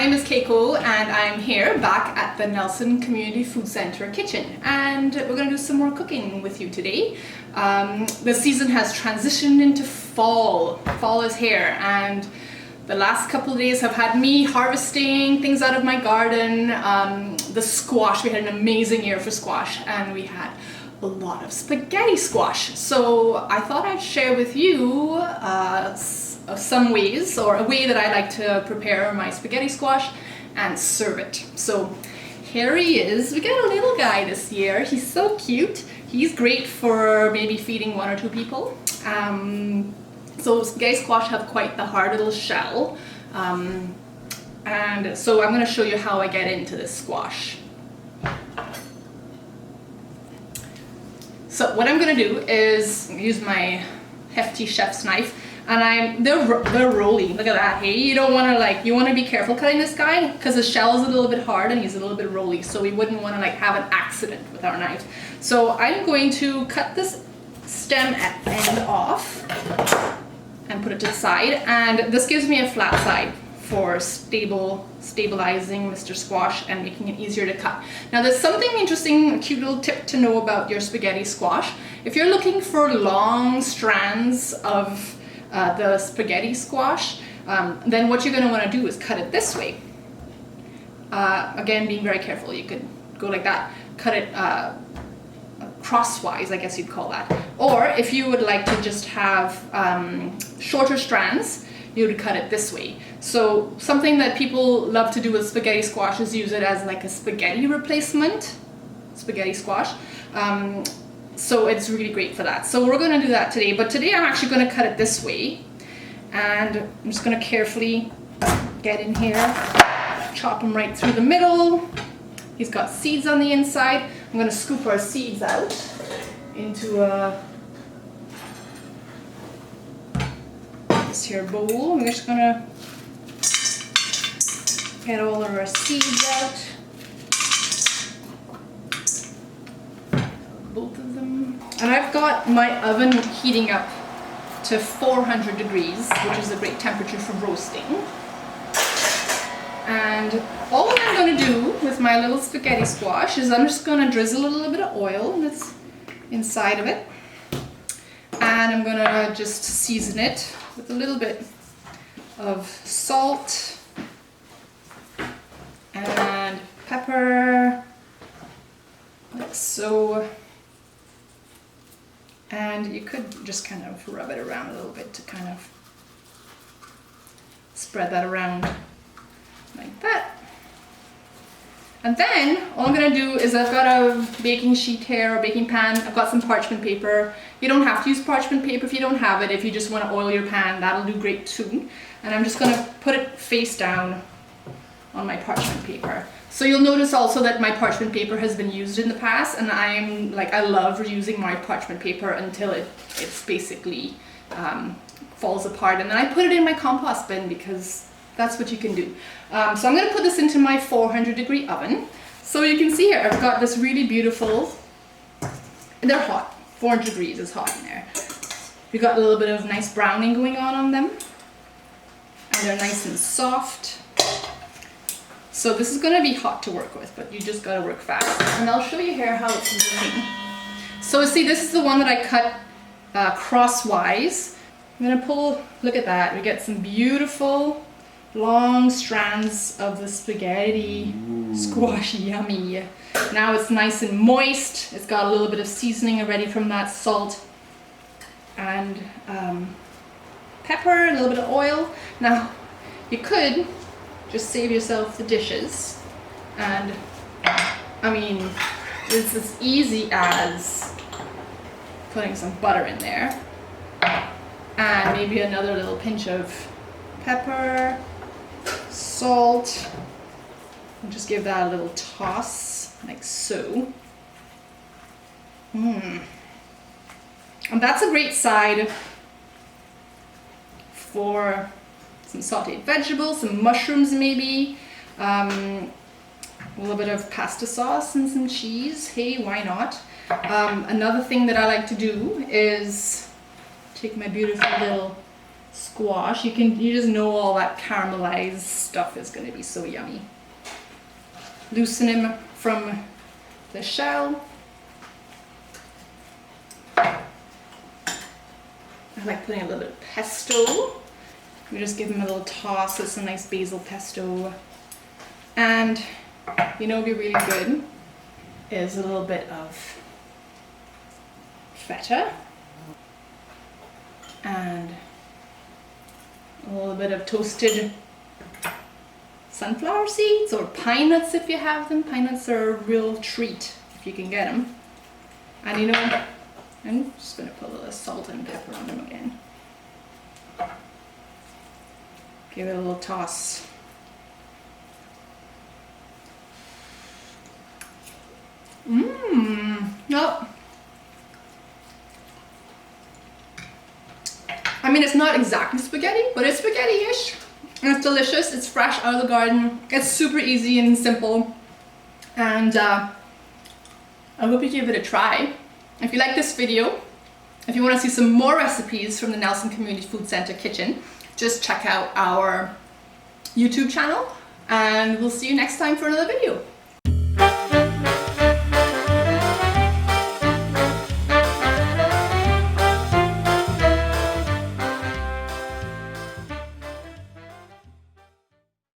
name is Keiko and I'm here back at the Nelson Community Food Center kitchen, and we're going to do some more cooking with you today. The season has transitioned into fall. Fall is here, and the last couple of days have had me harvesting things out of my garden. The squash, we had an amazing year for squash, and we had a lot of spaghetti squash. So I thought I'd share with you some ways, or a way that I like to prepare my spaghetti squash and serve it. So here he is. We got a little guy this year. He's so cute. He's great for maybe feeding 1 or 2 people. So spaghetti squash have quite the hard little shell. And so I'm going to show you how I get into this squash. So what I'm going to do is use my hefty chef's knife, and they're rolly. Look at that. Hey, you don't want to you want to be careful cutting this guy because the shell is a little bit hard and he's a little bit rolly, so we wouldn't want to have an accident with our knife. So I'm going to cut this stem end off and put it to the side, and this gives me a flat side for stabilizing Mr. Squash and making it easier to cut. Now there's something interesting, a cute little tip to know about your spaghetti squash. If you're looking for long strands of the spaghetti squash, then what you're going to want to do is cut it this way. Again, being very careful. You could go like that, cut it crosswise, I guess you'd call that. Or if you would like to just have shorter strands, you would cut it this way. So something that people love to do with spaghetti squash is use it as like a spaghetti replacement, spaghetti squash. So it's really great for that. So we're going to do that today, but today I'm actually going to cut it this way, and I'm just going to carefully get in here, chop him right through the middle. He's got seeds on the inside. I'm going to scoop our seeds out into this here bowl. We're just going to get all of our seeds out. Both of them. And I've got my oven heating up to 400 degrees, which is a great temperature for roasting. And all I'm going to do with my little spaghetti squash is I'm just going to drizzle a little bit of oil that's inside of it. And I'm going to just season it with a little bit of salt and pepper, like so. And you could just kind of rub it around a little bit to kind of spread that around like that. And then all I'm going to do is, I've got a baking sheet here, or baking pan. I've got some parchment paper. You don't have to use parchment paper if you don't have it. If you just want to oil your pan, that'll do great too. And I'm just going to put it face down on my parchment paper. So you'll notice also that my parchment paper has been used in the past, and I love reusing my parchment paper until it's basically falls apart, and then I put it in my compost bin because that's what you can do. So I'm going to put this into my 400 degree oven. So you can see here I've got this really beautiful, and they're hot. 400 degrees is hot in there. We've got a little bit of nice browning going on them, and they're nice and soft. So this is going to be hot to work with, but you just got to work fast. And I'll show you here how it's looking. So see, this is the one that I cut crosswise. I'm going to pull, look at that. We get some beautiful long strands of the spaghetti squash. Yummy. Now it's nice and moist. It's got a little bit of seasoning already from that salt and pepper, a little bit of oil. Now you could just save yourself the dishes, and I mean, it's as easy as putting some butter in there and maybe another little pinch of pepper, salt, and just give that a little toss like so. And that's a great side for some sauteed vegetables, some mushrooms maybe, a little bit of pasta sauce and some cheese. Hey, why not? Another thing that I like to do is take my beautiful little squash. You just know all that caramelized stuff is going to be so yummy. Loosen him from the shell. I like putting a little bit of pesto. We just give him a little toss with some nice basil pesto. And you know, what would be really good is a little bit of feta and a little bit of toasted sunflower seeds or pine nuts if you have them. Pine nuts are a real treat if you can get them. And you know, I'm just going to put a little salt and pepper on them again. Give it a little toss. No. I mean, it's not exactly spaghetti, but it's spaghetti-ish. And it's delicious. It's fresh out of the garden. It's super easy and simple. And I hope you give it a try. If you like this video, if you want to see some more recipes from the Nelson Community Food Center kitchen, just check out our YouTube channel. And we'll see you next time for another video.